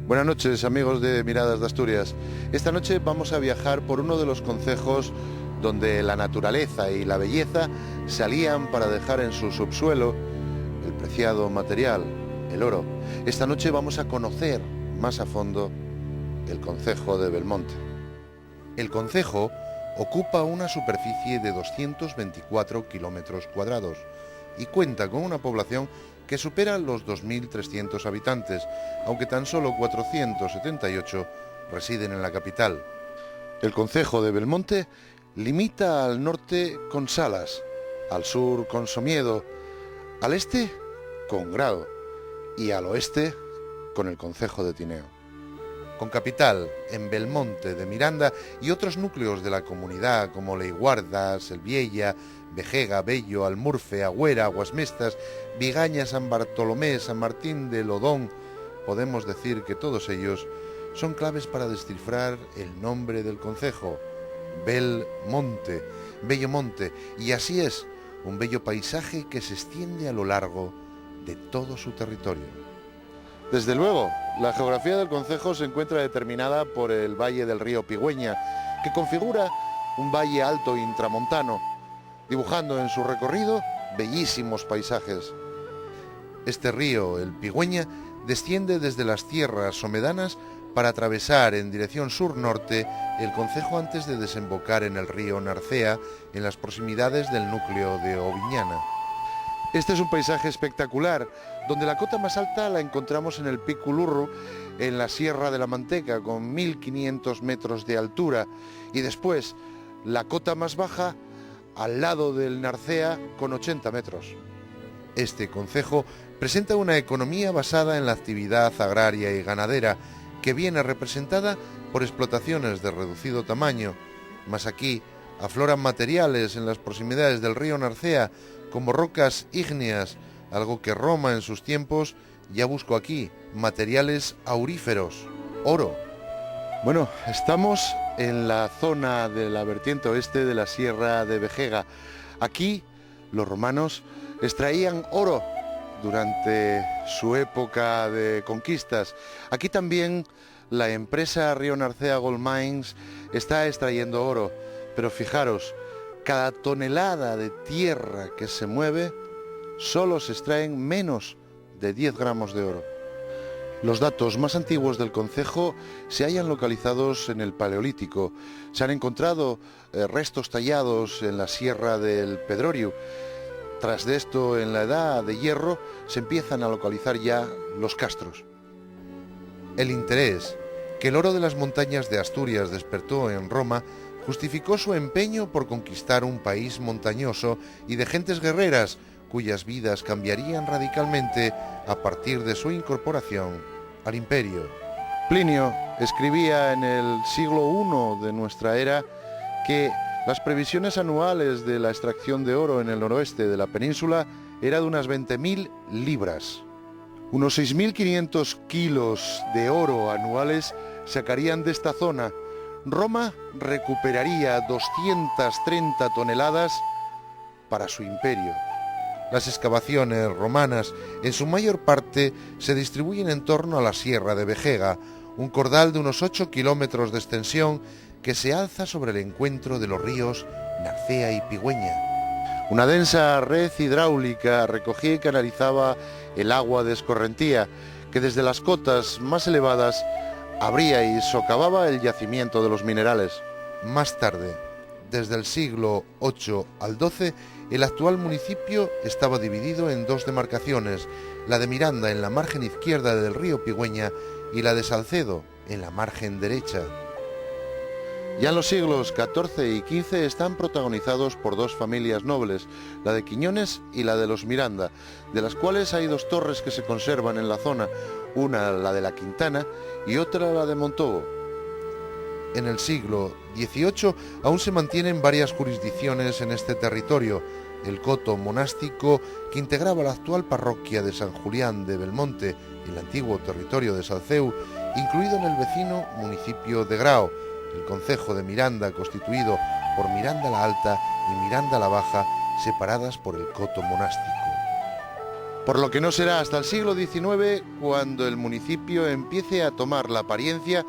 Buenas noches, amigos de Miradas de Asturias. Esta noche vamos a viajar por uno de los concejos donde la naturaleza y la belleza se alían para dejar en su subsuelo el preciado material, el oro. Esta noche vamos a conocer más a fondo el concejo de Belmonte. El concejo ocupa una superficie de 224 kilómetros cuadrados y cuenta con una población que supera los 2.300 habitantes, aunque tan solo 478 residen en la capital. El concejo de Belmonte limita al norte con Salas, al sur con Somiedo, al este con Grao y al oeste con el concejo de Tineo. Con capital en Belmonte de Miranda y otros núcleos de la comunidad como Leiguarda, Selviella, Vejega, Bello, Almurfe, Agüera, Aguasmestas, Vigaña, San Bartolomé, San Martín de Lodón, podemos decir que todos ellos son claves para descifrar el nombre del concejo, Belmonte, Bello Monte, y así es, un bello paisaje que se extiende a lo largo de todo su territorio. Desde luego, la geografía del concejo se encuentra determinada por el valle del río Pigüeña, que configura un valle alto intramontano, dibujando en su recorrido bellísimos paisajes. Este río, el Pigüeña, desciende desde las tierras somedanas para atravesar en dirección sur-norte el concejo antes de desembocar en el río Narcea, en las proximidades del núcleo de Oviñana. Este es un paisaje espectacular, donde la cota más alta la encontramos en el Pic Ulurru, en la Sierra de la Manteca, con 1.500 metros de altura, y después la cota más baja al lado del Narcea, con 80 metros. Este concejo presenta una economía basada en la actividad agraria y ganadera, que viene representada por explotaciones de reducido tamaño, mas aquí afloran materiales en las proximidades del río Narcea, como rocas ígneas, algo que Roma en sus tiempos ya buscó aquí, materiales auríferos, oro. Bueno, estamos en la zona de la vertiente oeste de la Sierra de Vejega. Aquí los romanos extraían oro durante su época de conquistas. Aquí también la empresa Río Narcea Gold Mines está extrayendo oro, pero fijaros, cada tonelada de tierra que se mueve, solo se extraen menos de 10 gramos de oro. Los datos más antiguos del concejo se hallan localizados en el Paleolítico. Se han encontrado restos tallados en la Sierra del Pedrorio. Tras de esto, en la Edad de Hierro, se empiezan a localizar ya los castros. El interés que el oro de las montañas de Asturias despertó en Roma justificó su empeño por conquistar un país montañoso y de gentes guerreras, cuyas vidas cambiarían radicalmente a partir de su incorporación al imperio. Plinio escribía en el siglo I de nuestra era que las previsiones anuales de la extracción de oro en el noroeste de la península era de unas 20.000 libras. Unos 6.500 kilos de oro anuales sacarían de esta zona. Roma recuperaría 230 toneladas para su imperio. Las excavaciones romanas, en su mayor parte, se distribuyen en torno a la Sierra de Vejega, un cordal de unos 8 kilómetros de extensión que se alza sobre el encuentro de los ríos Narcea y Pigüeña. Una densa red hidráulica recogía y canalizaba el agua de escorrentía, que desde las cotas más elevadas abría y socavaba el yacimiento de los minerales. Más tarde, desde el siglo VIII al XII, el actual municipio estaba dividido en dos demarcaciones, la de Miranda en la margen izquierda del río Pigüeña y la de Salcedo en la margen derecha. Ya en los siglos XIV y XV están protagonizados por dos familias nobles, la de Quiñones y la de los Miranda, de las cuales hay dos torres que se conservan en la zona, una la de la Quintana y otra la de Montobo. En el siglo XVIII aún se mantienen varias jurisdicciones en este territorio, el coto monástico que integraba la actual parroquia de San Julián de Belmonte, el antiguo territorio de Salceu, incluido en el vecino municipio de Grao, el concejo de Miranda, constituido por Miranda la Alta y Miranda la Baja, separadas por el coto monástico. Por lo que no será hasta el siglo XIX cuando el municipio empiece a tomar la apariencia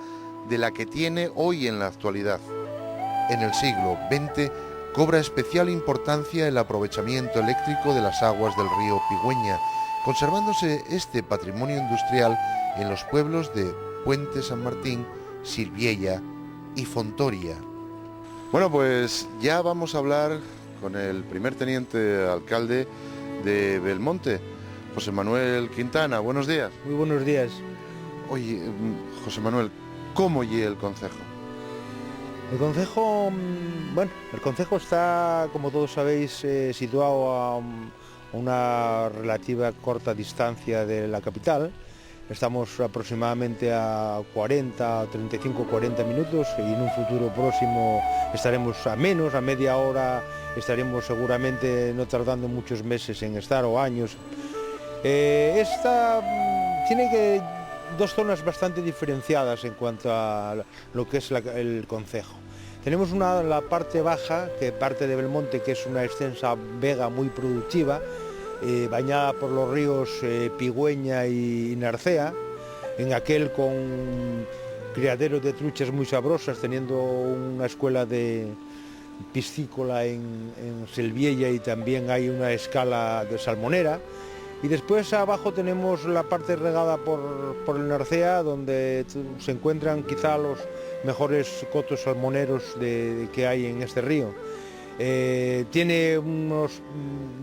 de la que tiene hoy en la actualidad. En el siglo XX cobra especial importancia el aprovechamiento eléctrico de las aguas del río Pigüeña, conservándose este patrimonio industrial en los pueblos de Puente San Martín, Silviella y Fontoria. Bueno, pues ya vamos a hablar con el primer teniente alcalde de Belmonte, José Manuel Quintana. Buenos días. Muy buenos días. Oye, José Manuel, ¿cómo lle el concejo? El concejo, bueno, el concejo está, como todos sabéis, situado a una relativa corta distancia de la capital. Estamos aproximadamente a 35-40 minutos y en un futuro próximo estaremos a menos, a media hora, estaremos seguramente no tardando muchos meses en estar o años. Esta tiene dos zonas bastante diferenciadas en cuanto a lo que es el concejo. Tenemos la parte baja, que parte de Belmonte, que es una extensa vega muy productiva, bañada por los ríos Pigüeña y Narcea, en aquel con criaderos de truchas muy sabrosas, teniendo una escuela de piscícola en Silviella y también hay una escala de salmonera. Y después abajo tenemos la parte regada por el Narcea, donde se encuentran quizá los mejores cotos salmoneros que hay en este río. Tiene unas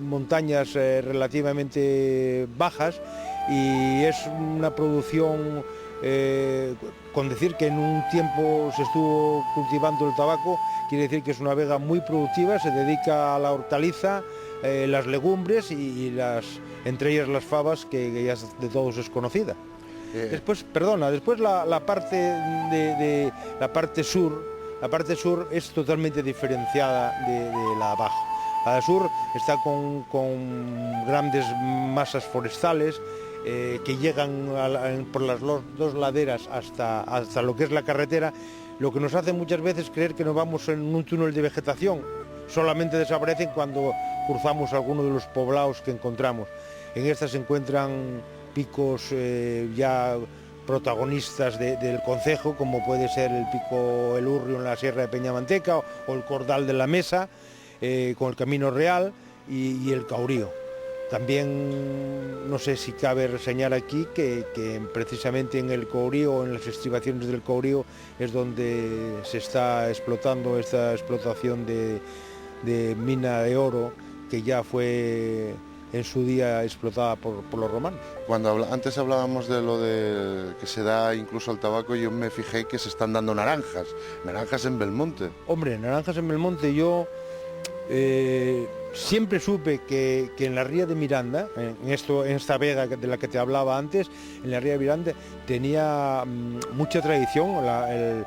montañas relativamente bajas y es una producción, con decir que en un tiempo se estuvo cultivando el tabaco, quiere decir que es una vega muy productiva, se dedica a la hortaliza, las legumbres y entre ellas las fabas, que ya de todos es conocida. Después la parte sur es totalmente diferenciada de la de abajo. La de sur está con grandes masas forestales que llegan por las dos laderas hasta lo que es la carretera, lo que nos hace muchas veces creer que nos vamos en un túnel de vegetación. Solamente desaparecen cuando cruzamos alguno de los poblados que encontramos. En esta se encuentran picos ya protagonistas del concejo, como puede ser el pico El Urrio en la Sierra de Peñamanteca o el Cordal de la Mesa, con el Camino Real y el Caurío. También no sé si cabe reseñar aquí que precisamente en el Caurío, en las estribaciones del Caurío, es donde se está explotando esta explotación de mina de oro, que ya fue en su día explotada por los romanos. Cuando antes hablábamos de lo de que se da incluso al tabaco, yo me fijé que se están dando naranjas en Belmonte. Hombre, naranjas en Belmonte, yo siempre supe que en la ría de Miranda, en esta vega de la que te hablaba antes, en la ría de Miranda tenía mucha tradición la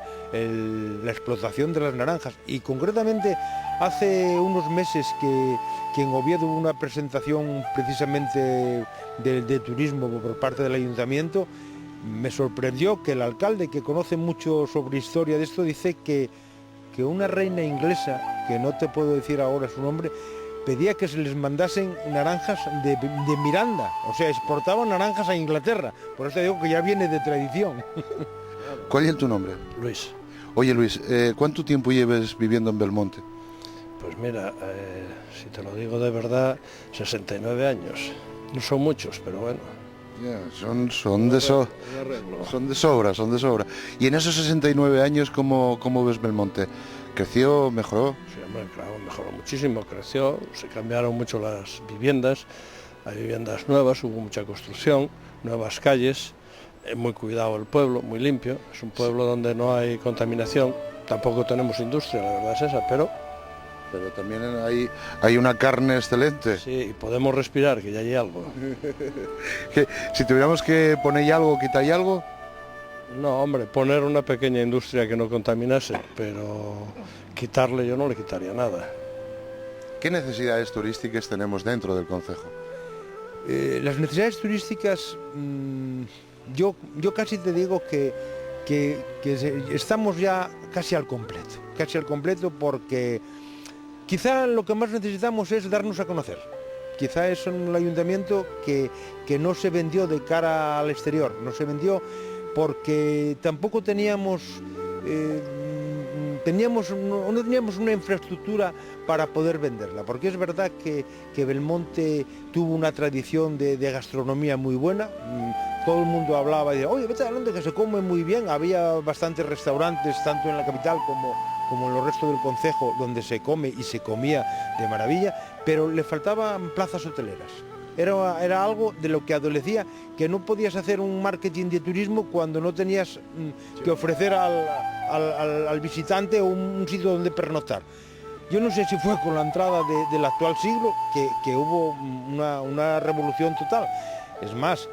explotación de las naranjas, y concretamente hace unos meses que en Oviedo hubo una presentación precisamente de turismo por parte del ayuntamiento. Me sorprendió que el alcalde, que conoce mucho sobre historia de esto, dice que una reina inglesa, que no te puedo decir ahora su nombre, pedía que se les mandasen naranjas de Miranda, o sea, exportaban naranjas a Inglaterra. Por eso digo que ya viene de tradición. ¿Cuál es tu nombre? Luis. Oye, Luis, ¿cuánto tiempo lleves viviendo en Belmonte? Pues mira, si te lo digo de verdad, 69 años. No son muchos, pero bueno. Ya, son de sobra. Y en esos 69 años, ¿cómo ves Belmonte? ¿Creció, mejoró? Sí, hombre, claro, mejoró muchísimo, creció, se cambiaron mucho las viviendas, hay viviendas nuevas, hubo mucha construcción, nuevas calles, muy cuidado el pueblo, muy limpio, es un pueblo donde no hay contaminación, tampoco tenemos industria, la verdad es esa, pero también hay una carne excelente. Sí, y podemos respirar, que ya hay algo. Si tuviéramos que poner algo, quitar algo. No, hombre, poner una pequeña industria que no contaminase, pero quitarle yo no le quitaría nada. ¿Qué necesidades turísticas tenemos dentro del concejo? Las necesidades turísticas, yo casi te digo que estamos ya casi al completo, porque quizá lo que más necesitamos es darnos a conocer. quizá es un ayuntamiento que no se vendió de cara al exterior, no se vendió porque tampoco teníamos no teníamos una infraestructura para poder venderla, porque es verdad que Belmonte tuvo una tradición de gastronomía muy buena. Todo el mundo hablaba y decía, oye, vete a Belmonte que se come muy bien. Había bastantes restaurantes, tanto en la capital como en los restos del concejo, donde se come y se comía de maravilla, pero le faltaban plazas hoteleras. Era algo de lo que adolecía, que no podías hacer un marketing de turismo cuando no tenías que ofrecer al visitante un sitio donde pernoctar. Yo no sé si fue con la entrada del actual siglo que hubo una revolución total. Es más,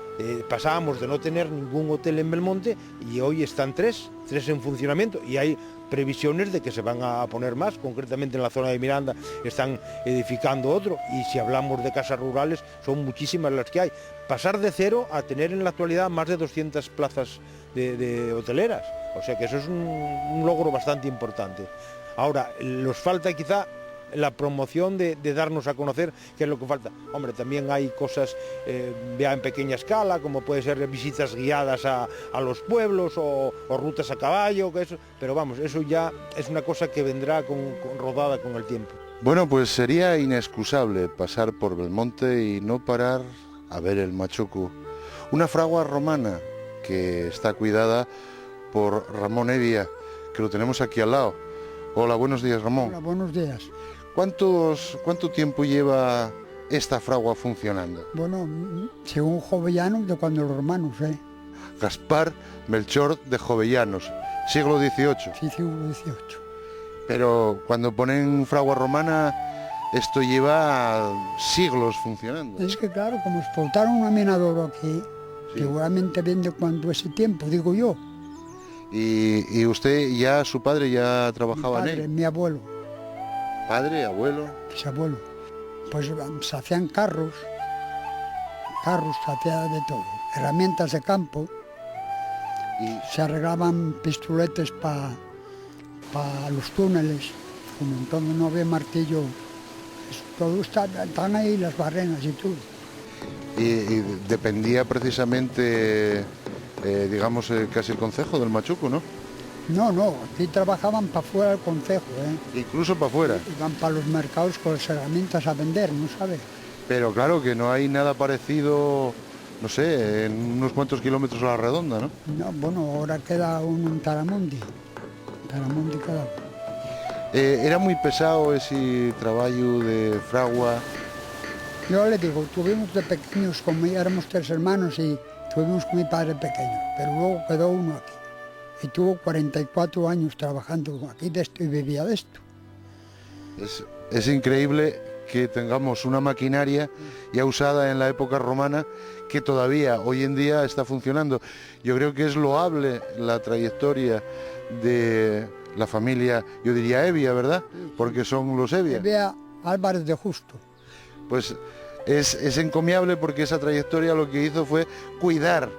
pasábamos de no tener ningún hotel en Belmonte y hoy están tres en funcionamiento, y hay previsiones de que se van a poner más. Concretamente en la zona de Miranda están edificando otro, y si hablamos de casas rurales son muchísimas las que hay. Pasar de cero a tener en la actualidad más de 200 plazas de hoteleras, o sea que eso es un logro bastante importante. Ahora, nos falta quizá la promoción de darnos a conocer, que es lo que falta. Hombre, también hay cosas ya en pequeña escala, como puede ser visitas guiadas a los pueblos o rutas a caballo, pero vamos, eso ya es una cosa que vendrá rodada con el tiempo. Bueno, pues sería inexcusable pasar por Belmonte y no parar a ver el machocu, una fragua romana que está cuidada por Ramón Evia, que lo tenemos aquí al lado. Hola, buenos días, Ramón. Hola, buenos días. ¿Cuánto tiempo lleva esta fragua funcionando? Bueno, según Jovellanos, de cuando los romanos, Gaspar Melchor de Jovellanos, siglo XVIII. Sí, siglo XVIII. Pero cuando ponen fragua romana, esto lleva siglos funcionando. Es que claro, como explotaron una mina de oro aquí, Sí. seguramente viene cuando ese tiempo, digo yo. Y usted ya, su padre ya trabajaba Mi en padre, él. mi abuelo, Padre, abuelo. bisabuelo. Pues se hacían carros, se hacía de todo, herramientas de campo, Y se arreglaban pistoletes para los túneles, como entonces no había martillo, todo están ahí las barrenas y todo. y dependía precisamente, digamos, casi el concejo del Machuco, ¿no? No, aquí trabajaban para fuera del concejo, Incluso para afuera. Iban para los mercados con las herramientas a vender, ¿no sabes? Pero claro que no hay nada parecido, no sé, en unos cuantos kilómetros a la redonda, ¿no? No, bueno, ahora queda uno en Taramundi queda uno. Era muy pesado ese trabajo de fragua. Yo le digo, tuvimos de pequeños, éramos 3 hermanos y tuvimos con mi padre pequeño, pero luego quedó uno aquí. Y tuvo 44 años trabajando aquí de esto y vivía de esto. Es increíble que tengamos una maquinaria ya usada en la época romana que todavía hoy en día está funcionando. Yo creo que es loable la trayectoria de la familia, yo diría Evia, ¿verdad? Porque son los Evia. Evia Álvarez de Justo. Pues es encomiable porque esa trayectoria lo que hizo fue cuidar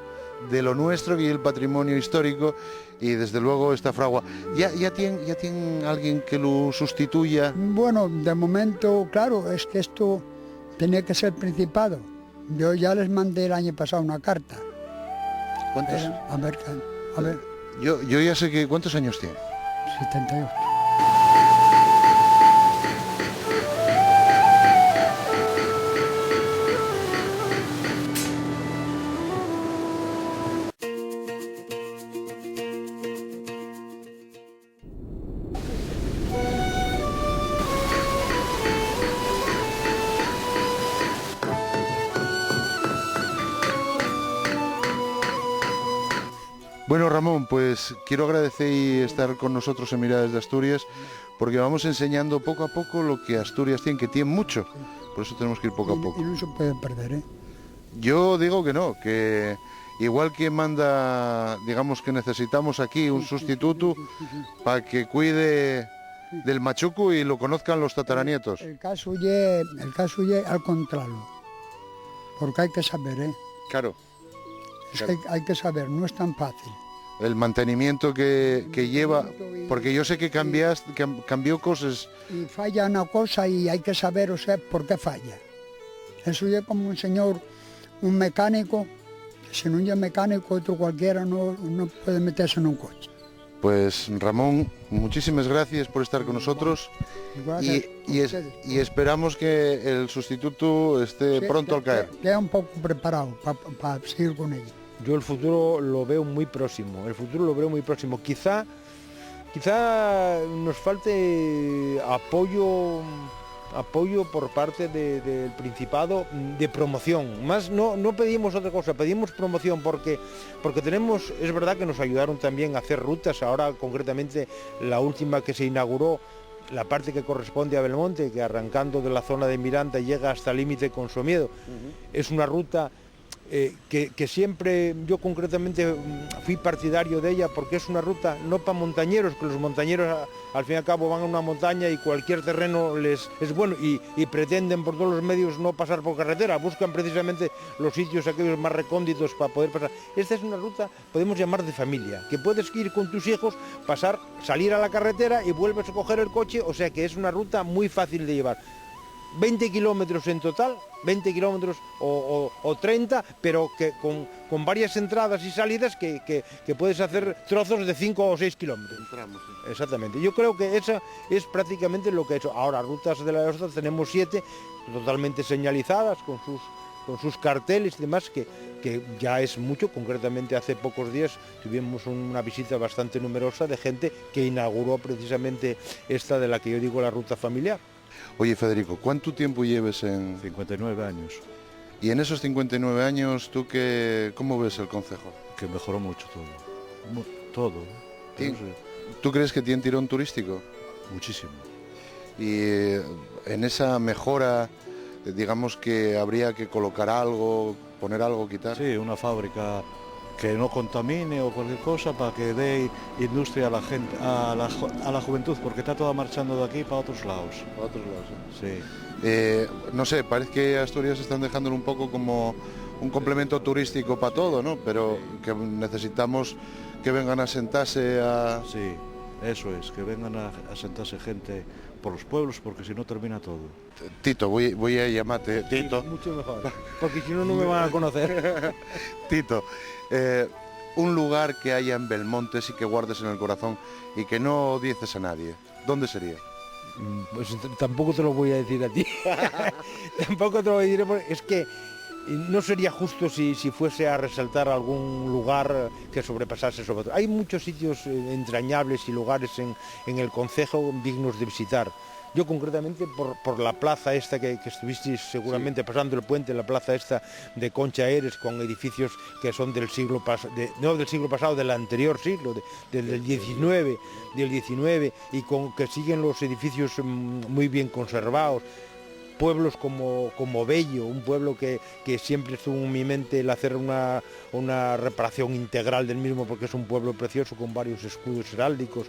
de lo nuestro y el patrimonio histórico, y desde luego esta fragua. ¿Ya tiene alguien que lo sustituya? Bueno, de momento, claro, es que esto tenía que ser Principado. Yo ya les mandé el año pasado una carta. ¿Cuántos? A ver, Yo ya sé que... ¿Cuántos años tiene? 78. Bueno, Ramón, pues quiero agradecer y estar con nosotros en Miradas de Asturias, porque vamos enseñando poco a poco lo que Asturias tiene, que tiene mucho. Por eso tenemos que ir poco a poco. Y no se puede perder, Yo digo que no, que igual que manda, digamos que necesitamos aquí un sustituto para que cuide del machuco y lo conozcan los tataranietos. El caso ye al contrario, porque hay que saber, Claro, Es que hay que saber, no es tan fácil. el mantenimiento que lleva, porque yo sé que cambió cosas. Y falla una cosa y hay que saber, o sea, por qué falla. Eso ya como un señor, un mecánico, si no es mecánico, otro cualquiera no puede meterse en un coche. Pues Ramón, muchísimas gracias por estar con nosotros y esperamos que el sustituto esté pronto al caer. Queda un poco preparado para seguir con ello. Yo el futuro lo veo muy próximo, Quizá nos falte apoyo por parte del Principado de promoción. Más no pedimos otra cosa, pedimos promoción porque tenemos, es verdad que nos ayudaron también a hacer rutas, ahora concretamente la última que se inauguró, la parte que corresponde a Belmonte, que arrancando de la zona de Miranda llega hasta el límite con Somiedo. Es una ruta que siempre yo concretamente fui partidario de ella porque es una ruta no para montañeros, que los montañeros al fin y al cabo van a una montaña y cualquier terreno les es bueno y pretenden por todos los medios no pasar por carretera, buscan precisamente los sitios aquellos más recónditos para poder pasar. Esta es una ruta, podemos llamar de familia, que puedes ir con tus hijos, salir a la carretera y vuelves a coger el coche, o sea que es una ruta muy fácil de llevar. 20 kilómetros en total, 20 kilómetros o 30, pero que con varias entradas y salidas que puedes hacer trozos de 5 o 6 kilómetros. Exactamente. Yo creo que esa es prácticamente lo que he hecho. Ahora, rutas de la Osta tenemos 7, totalmente señalizadas, con sus carteles y demás, que ya es mucho. Concretamente hace pocos días tuvimos una visita bastante numerosa de gente que inauguró precisamente esta de la que yo digo la ruta familiar. Oye, Federico, ¿cuánto tiempo lleves en...? 59 años. Y en esos 59 años, ¿tú cómo ves el concejo? Que mejoró mucho todo. Todo. ¿Tú crees que tiene tirón turístico? Muchísimo. Y en esa mejora, digamos que habría que colocar algo, poner algo, quitar. Sí, una fábrica que no contamine o cualquier cosa para que dé industria a la gente, a la juventud, porque está toda marchando de aquí para otros lados. Para otros lados, ¿eh? Sí. No sé, parece que Asturias están dejándolo un poco como un complemento turístico para todo, ¿no? Pero que necesitamos que vengan a sentarse a... Sí, eso es, que vengan a sentarse gente por los pueblos, porque si no termina todo. Tito, voy a llamarte Tito. Sí, mucho mejor, porque si no me van a conocer. Tito, un lugar que haya en Belmonte y que guardes en el corazón y que no dices a nadie, ¿dónde sería? Pues tampoco te lo voy a decir a ti. Tampoco te lo voy a decir, porque es que no sería justo si fuese a resaltar algún lugar que sobrepasase sobre otro. Hay muchos sitios entrañables y lugares en el concejo dignos de visitar. Yo concretamente por la plaza esta que estuvisteis seguramente pasando el puente, la plaza esta de Concha Eres, con edificios que son del siglo pasado, no del siglo pasado, del anterior siglo, del 19, y que siguen los edificios muy bien conservados. Pueblos como Bello, un pueblo que siempre estuvo en mi mente el hacer una reparación integral del mismo, porque es un pueblo precioso con varios escudos heráldicos.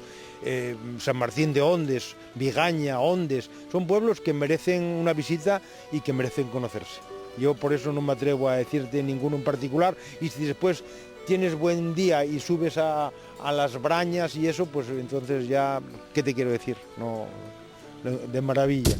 San Martín de Ondes, Vigaña, Ondes, son pueblos que merecen una visita y que merecen conocerse. Yo por eso no me atrevo a decirte ninguno en particular, y si después tienes buen día y subes a las Brañas y eso, pues entonces ya, ¿qué te quiero decir? No, de maravilla.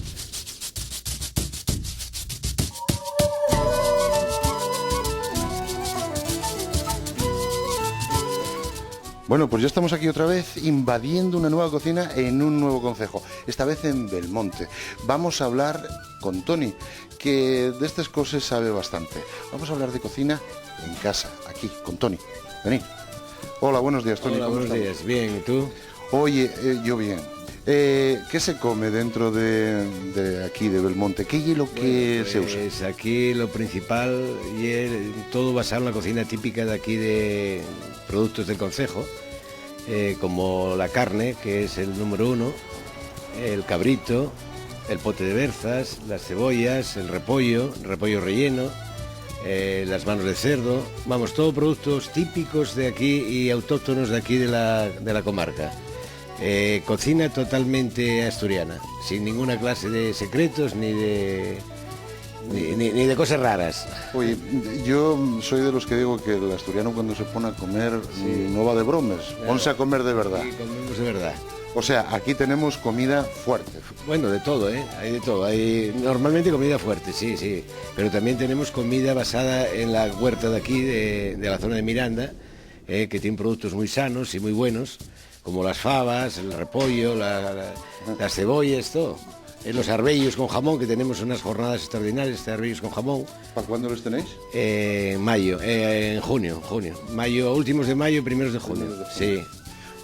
Bueno, pues ya estamos aquí otra vez invadiendo una nueva cocina en un nuevo concejo, esta vez en Belmonte. Vamos a hablar con Toni, que de estas cosas sabe bastante. Vamos a hablar de cocina en casa, aquí, con Toni. Vení. Hola, buenos días, Toni. Hola, buenos días. Bien, ¿y tú? Oye, yo bien. ¿Qué se come dentro de aquí, de Belmonte? ¿Qué es lo que se usa? Pues aquí lo principal y es todo basado en la cocina típica de aquí de productos del concejo, como la carne, que es el número 1, el cabrito, el pote de berzas, las cebollas, el repollo relleno, las manos de cerdo, vamos, todos productos típicos de aquí y autóctonos de aquí de la comarca. Cocina totalmente asturiana, sin ninguna clase de secretos ni de cosas raras. Oye, yo soy de los que digo que el asturiano cuando se pone a comer no va de bromas, ponse a comer de verdad. Sí, comemos de verdad. O sea, aquí tenemos comida fuerte. Bueno, de todo, ¿eh? Hay de todo. Hay normalmente comida fuerte, sí, sí. Pero también tenemos comida basada en la huerta de aquí, de la zona de Miranda, que tiene productos muy sanos y muy buenos, como las fabas, el repollo, las cebollas, todo. Los arbellos con jamón, que tenemos unas jornadas extraordinarias de arbellos con jamón. ¿Para cuándo los tenéis? En mayo, en junio. Mayo, últimos de mayo, primeros de junio. Sí.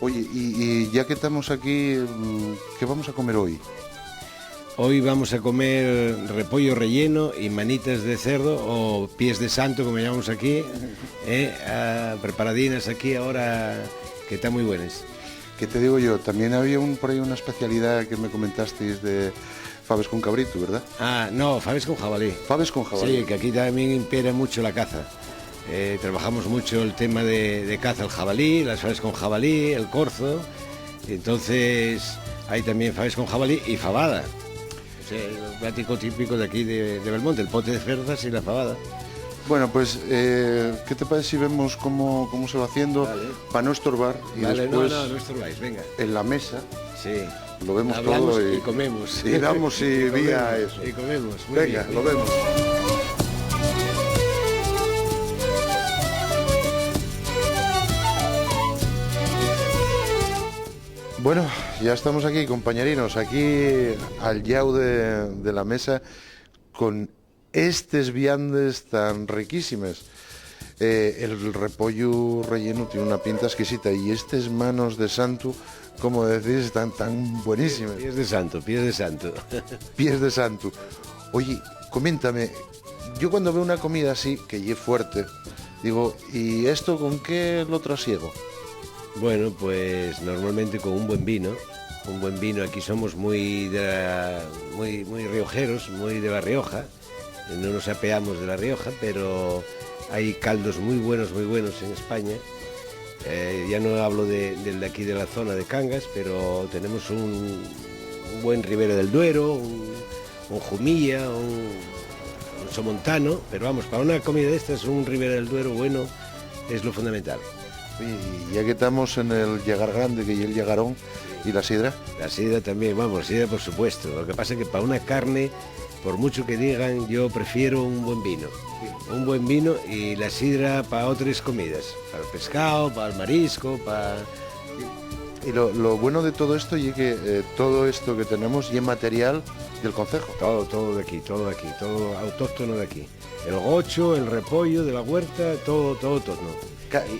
Oye, y ya que estamos aquí, ¿qué vamos a comer hoy? Hoy vamos a comer repollo relleno y manitas de cerdo o pies de santo, como llamamos aquí, preparadinas aquí ahora, que están muy buenas. ¿Qué te digo yo? También había por ahí una especialidad que me comentasteis de faves con cabrito, ¿verdad? Ah, no, faves con jabalí. Faves con jabalí. Sí, que aquí también impera mucho la caza. Trabajamos mucho el tema de caza, el jabalí, las faves con jabalí, el corzo. Y entonces hay también faves con jabalí y fabada. O sea, el plático típico de aquí de Belmonte, el pote de cerdas y la fabada. Bueno, pues, ¿qué te parece si vemos cómo se va haciendo? Vale. Para no estorbar y Vale, después no estorbáis, venga. en la mesa Sí. lo vemos Hablamos todo y comemos. y damos y Y vía comemos, eso. Y comemos. Muy Venga, bien. lo vemos. Bueno, ya estamos aquí, compañerinos, aquí al llau de la mesa con estes viandes tan riquísimes. El repollo relleno tiene una pinta exquisita y estas manos de santo, como decís, están tan buenísimas. Pies de santo, pies de santo. Pies de santo. Oye, coméntame, yo cuando veo una comida así, que es fuerte, digo, ¿y esto con qué lo trasiego? Bueno, pues normalmente con un buen vino. Un buen vino, aquí somos muy riojeros, muy de La Rioja. No nos apeamos de La Rioja, pero hay caldos muy buenos en España. Ya no hablo del de aquí de la zona de Cangas, pero tenemos un buen Ribera del Duero, un Jumilla, un Somontano, pero vamos, para una comida de estas, un Ribera del Duero bueno es lo fundamental. Y ya que estamos en el llegar grande, que es el llegarón, y la sidra. La sidra también, vamos, la sidra por supuesto. Lo que pasa es que para una carne, por mucho que digan, yo prefiero un buen vino. Un buen vino y la sidra para otras comidas. Para el pescado, para el marisco, para... Y lo bueno de todo esto es que todo esto que tenemos es material del concejo. Todo de aquí, todo autóctono de aquí. El gocho, el repollo de la huerta, todo.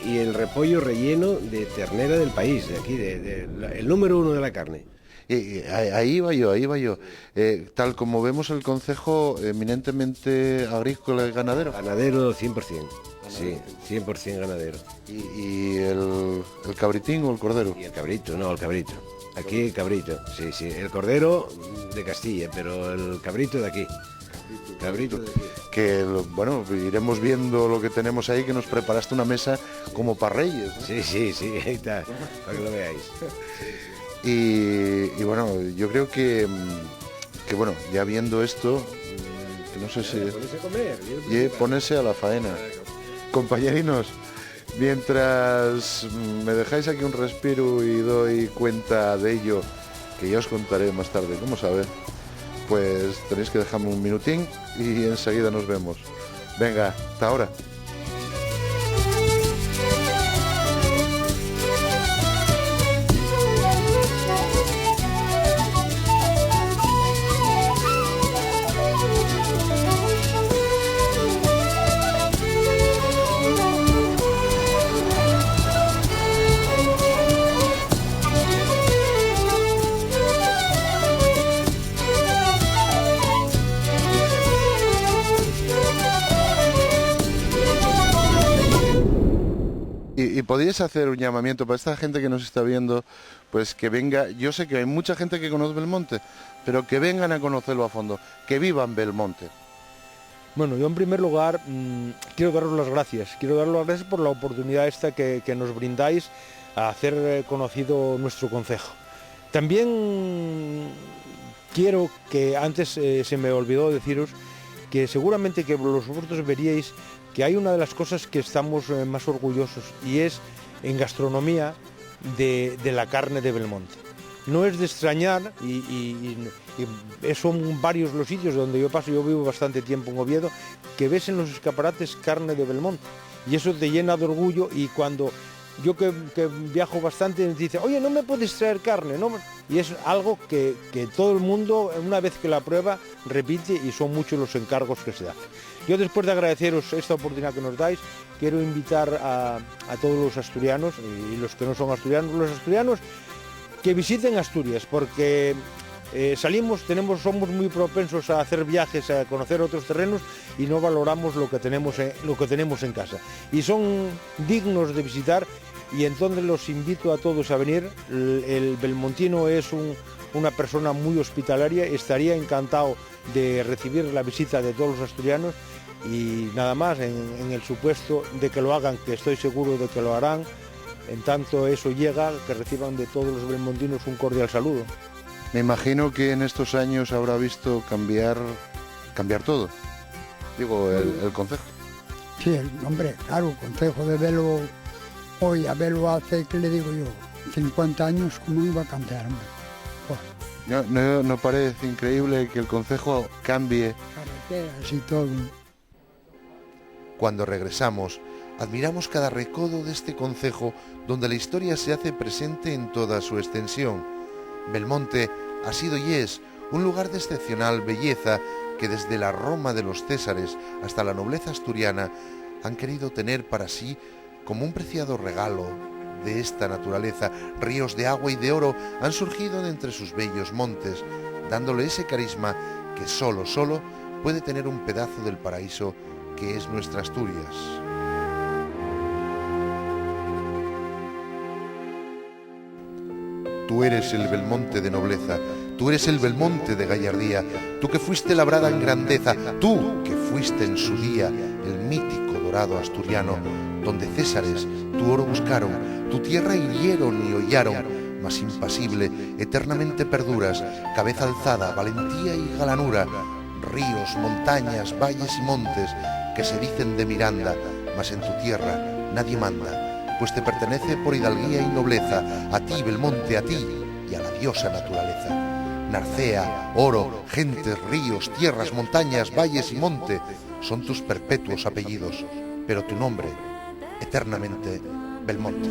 Y el repollo relleno de ternera del país, de aquí, el número 1 de la carne. Y ahí va yo. Tal como vemos el concejo eminentemente agrícola y ganadero. Ganadero 100%, sí, 100% ganadero. Y el cabritín o el cordero. Y el cabrito. Aquí el cabrito, sí. El cordero de Castilla, pero el cabrito de aquí. Cabrito de aquí. Que, bueno, iremos viendo lo que tenemos ahí, que nos preparaste una mesa como para reyes, ¿no? Sí, ahí está, para que lo veáis. Y bueno, yo creo que bueno, ya viendo esto, que no sé si... Ponerse a comer. Y ponerse a la faena. Compañerinos, mientras me dejáis aquí un respiro y doy cuenta de ello, que ya os contaré más tarde, ¿cómo sabe? Pues tenéis que dejarme un minutín y enseguida nos vemos. Venga, hasta ahora. Y podríais hacer un llamamiento para esta gente que nos está viendo, pues que venga. Yo sé que hay mucha gente que conoce Belmonte, pero que vengan a conocerlo a fondo, que vivan Belmonte. Bueno, yo en primer lugar quiero daros las gracias. Quiero daros las gracias por la oportunidad esta que nos brindáis a hacer conocido nuestro concejo. También quiero que antes se me olvidó deciros que seguramente que vosotros veríais que hay una de las cosas que estamos más orgullosos y es en gastronomía de la carne de Belmonte. no es de extrañar y son varios los sitios donde yo paso. Yo vivo bastante tiempo en Oviedo, que ves en los escaparates carne de Belmonte, y eso te llena de orgullo. Y cuando yo que viajo bastante me dice, oye, no me puedes traer carne, ¿no? Y es algo que todo el mundo, una vez que la prueba, repite, y son muchos los encargos que se hacen. Yo, después de agradeceros esta oportunidad que nos dais, quiero invitar a todos los asturianos y los que no son asturianos, los asturianos, que visiten Asturias, porque somos muy propensos a hacer viajes, a conocer otros terrenos, y no valoramos lo que tenemos en casa. Y son dignos de visitar, y entonces los invito a todos a venir. El belmontino es una persona muy hospitalaria, estaría encantado de recibir la visita de todos los asturianos, y nada más, en el supuesto de que lo hagan, que estoy seguro de que lo harán. En tanto eso llega, que reciban de todos los belmontinos un cordial saludo. Me imagino que en estos años habrá visto cambiar todo, digo, el concejo. Sí, hombre, claro, el concejo de Belo, hoy a Belo hace, ¿qué le digo yo? 50 años, ¿cómo iba a cambiar, hombre? Pues, ¿No parece increíble que el concejo cambie? Carreteras y todo. Cuando regresamos, admiramos cada recodo de este concejo, donde la historia se hace presente en toda su extensión. Belmonte ha sido y es un lugar de excepcional belleza, que desde la Roma de los Césares hasta la nobleza asturiana han querido tener para sí como un preciado regalo de esta naturaleza. Ríos de agua y de oro han surgido de entre sus bellos montes, dándole ese carisma que solo puede tener un pedazo del paraíso que es nuestra Asturias. Tú eres el Belmonte de nobleza, tú eres el Belmonte de gallardía, tú que fuiste labrada en grandeza, tú que fuiste en su día el mítico dorado asturiano, donde Césares tu oro buscaron, tu tierra hirieron y hollaron, mas impasible, eternamente perduras, cabeza alzada, valentía y galanura, ríos, montañas, valles y montes, que se dicen de Miranda, mas en tu tierra nadie manda, pues te pertenece por hidalguía y nobleza, a ti, Belmonte, a ti y a la diosa naturaleza. Narcea, oro, gentes, ríos, tierras, montañas, valles y monte son tus perpetuos apellidos, pero tu nombre, eternamente Belmonte.